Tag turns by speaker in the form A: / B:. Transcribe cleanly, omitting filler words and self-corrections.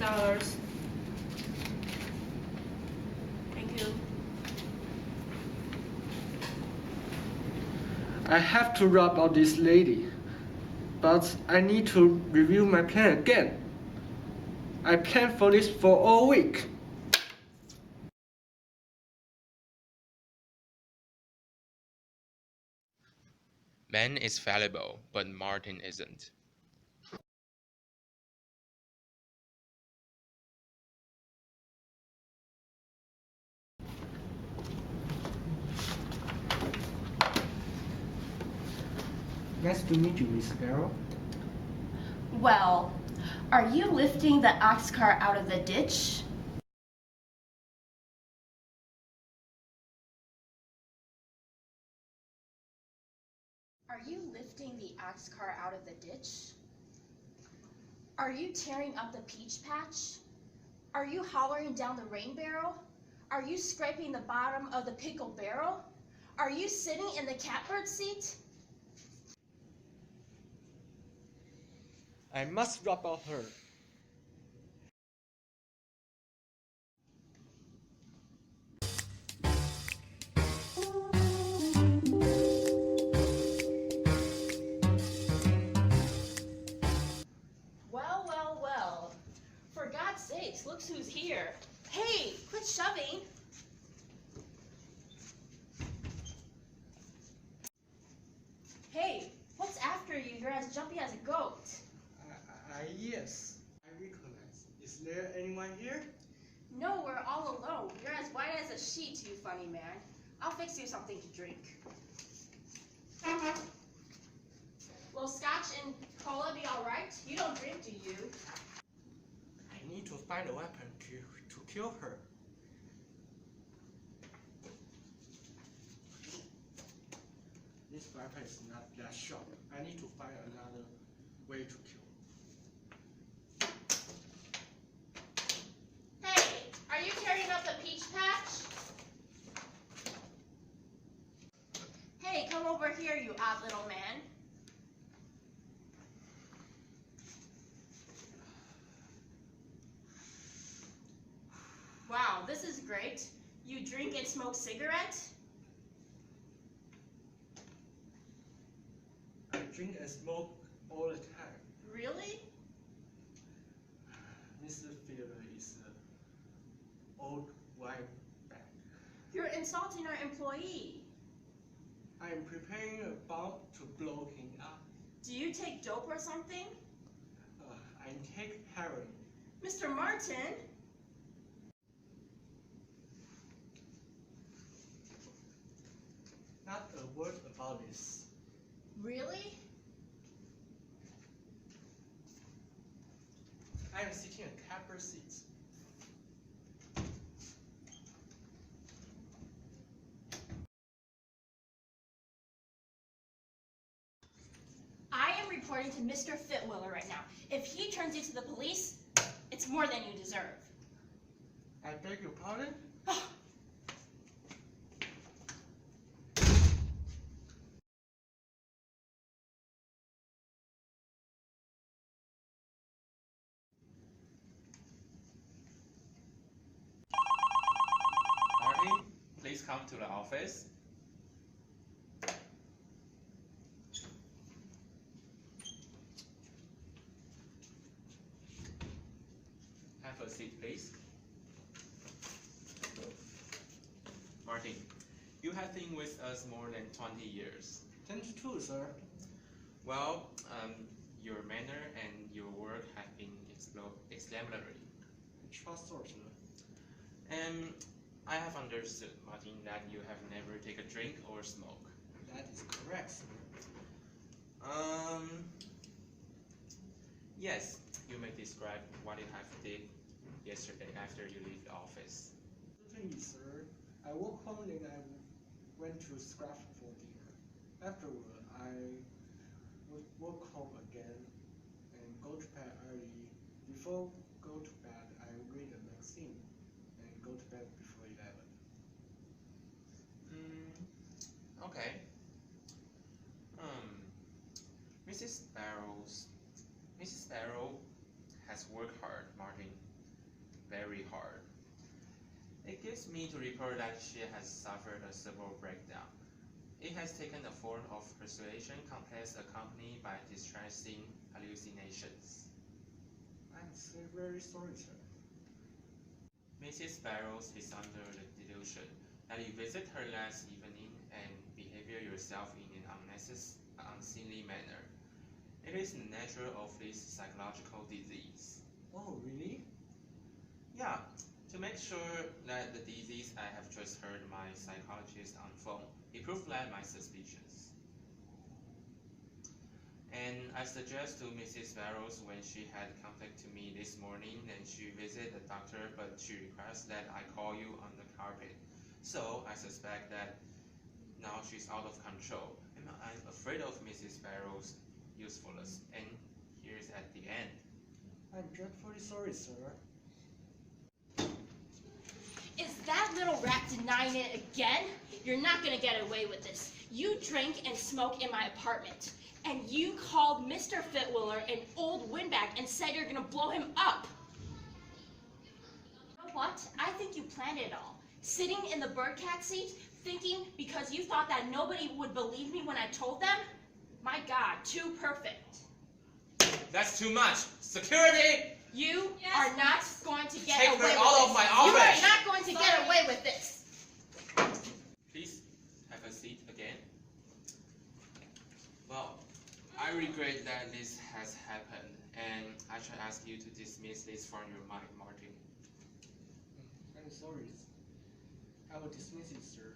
A: $20. Thank you.
B: I have to rob out this lady, but I need to review my plan again. I planned for this for all week.
C: Ben is fallible, but Martin isn't.
B: Nice to meet you, Miss Sparrow.
A: Well, are you lifting the ox cart out of the ditch? Are you lifting the ox cart out of the ditch? Are you tearing up the peach patch? Are you hollering down the rain barrel? Are you scraping the bottom of the pickle barrel? Are you sitting in the catbird seat?
B: I must rob out her.
A: Well, well, well. For God's sakes, look who's here. Hey, quit shoving. Hey, what's after you? You're as jumpy as a goat.
B: Yes, I recognize. Is there anyone here?
A: No, we're all alone. You're as white as a sheet, you funny man. I'll fix you something to drink. Will scotch and cola be all right? You don't drink, do you?
B: I need to find a weapon to kill her. This weapon is not that sharp. I need to find another way to kill.
A: Hey, are you tearing up the peach patch? Hey, come over here, you odd little man. Wow, this is great. You drink and smoke cigarette?
B: I drink and smoke all the time.
A: Really?
B: Mr. Fielder is an old white bag.
A: You're insulting our employee.
B: I am preparing a bomb to blow him up.
A: Do you take dope or something?
B: I take heroin.
A: Mr. Martin?
B: Not a word about this.
A: Really?
B: I am sitting in a Catbird Seat.
A: I am reporting to Mr. Fitwiller right now. If he turns you to the police, it's more than you deserve.
B: I beg your pardon?
C: Martin, please come to the office. Have a seat, please. Martin, you have been with us more than 20 years.
B: 22, sir.
C: Well, your manner and your work have been exemplary.
B: Trust, sir.
C: And I have understood, Martin, that you have never taken a drink or smoke.
B: That is correct, sir.
C: Yes, you may describe what you have did yesterday after you leave the office.
B: Certainly, sir. I woke home and I went to scrap for dinner. Afterward, I would walk home again and go to bed early. Before go to bed, I read a magazine and go to bed before 11.
C: Okay. Mrs. Sparrow has worked hard, Martin. very hard. It gives me to report that she has suffered a cerebral breakdown. It has taken the form of persuasion complex accompanied by distressing hallucinations.
B: I'm so very sorry, sir.
C: Mrs. Barrows is under the delusion that you visit her last evening and behave yourself in an unseemly manner. It is the nature of this psychological disease.
B: Oh, really?
C: Yeah, to make sure that the disease, I have just heard my psychologist on phone. He proved that my suspicions. And I suggest to Mrs. Barrows when she had contact to me this morning and she visit the doctor, but she requests that I call you on the carpet. So I suspect that now she's out of control. And I'm afraid of Mrs. Barrows' usefulness. And here's at the end.
B: I'm dreadfully sorry, sir.
A: Is that little rat denying it again? You're not gonna get away with this. You drink and smoke in my apartment. And you called Mr. Fitwiller an old windbag and said you're gonna blow him up. You know what? I think you planned it all. Sitting in the birdcat seat, thinking because you thought that nobody would believe me when I told them? My God, too perfect.
C: That's too much. Security!
A: You are not going to get
C: Take
A: away
C: her
A: with
C: out
A: this.
C: of my
A: You
C: office.
A: are not going to get away with this.
C: Please have a seat again. Well, I regret that this has happened, and I shall ask you to dismiss this from your mind, Martin.
B: I'm sorry. I will dismiss it, sir.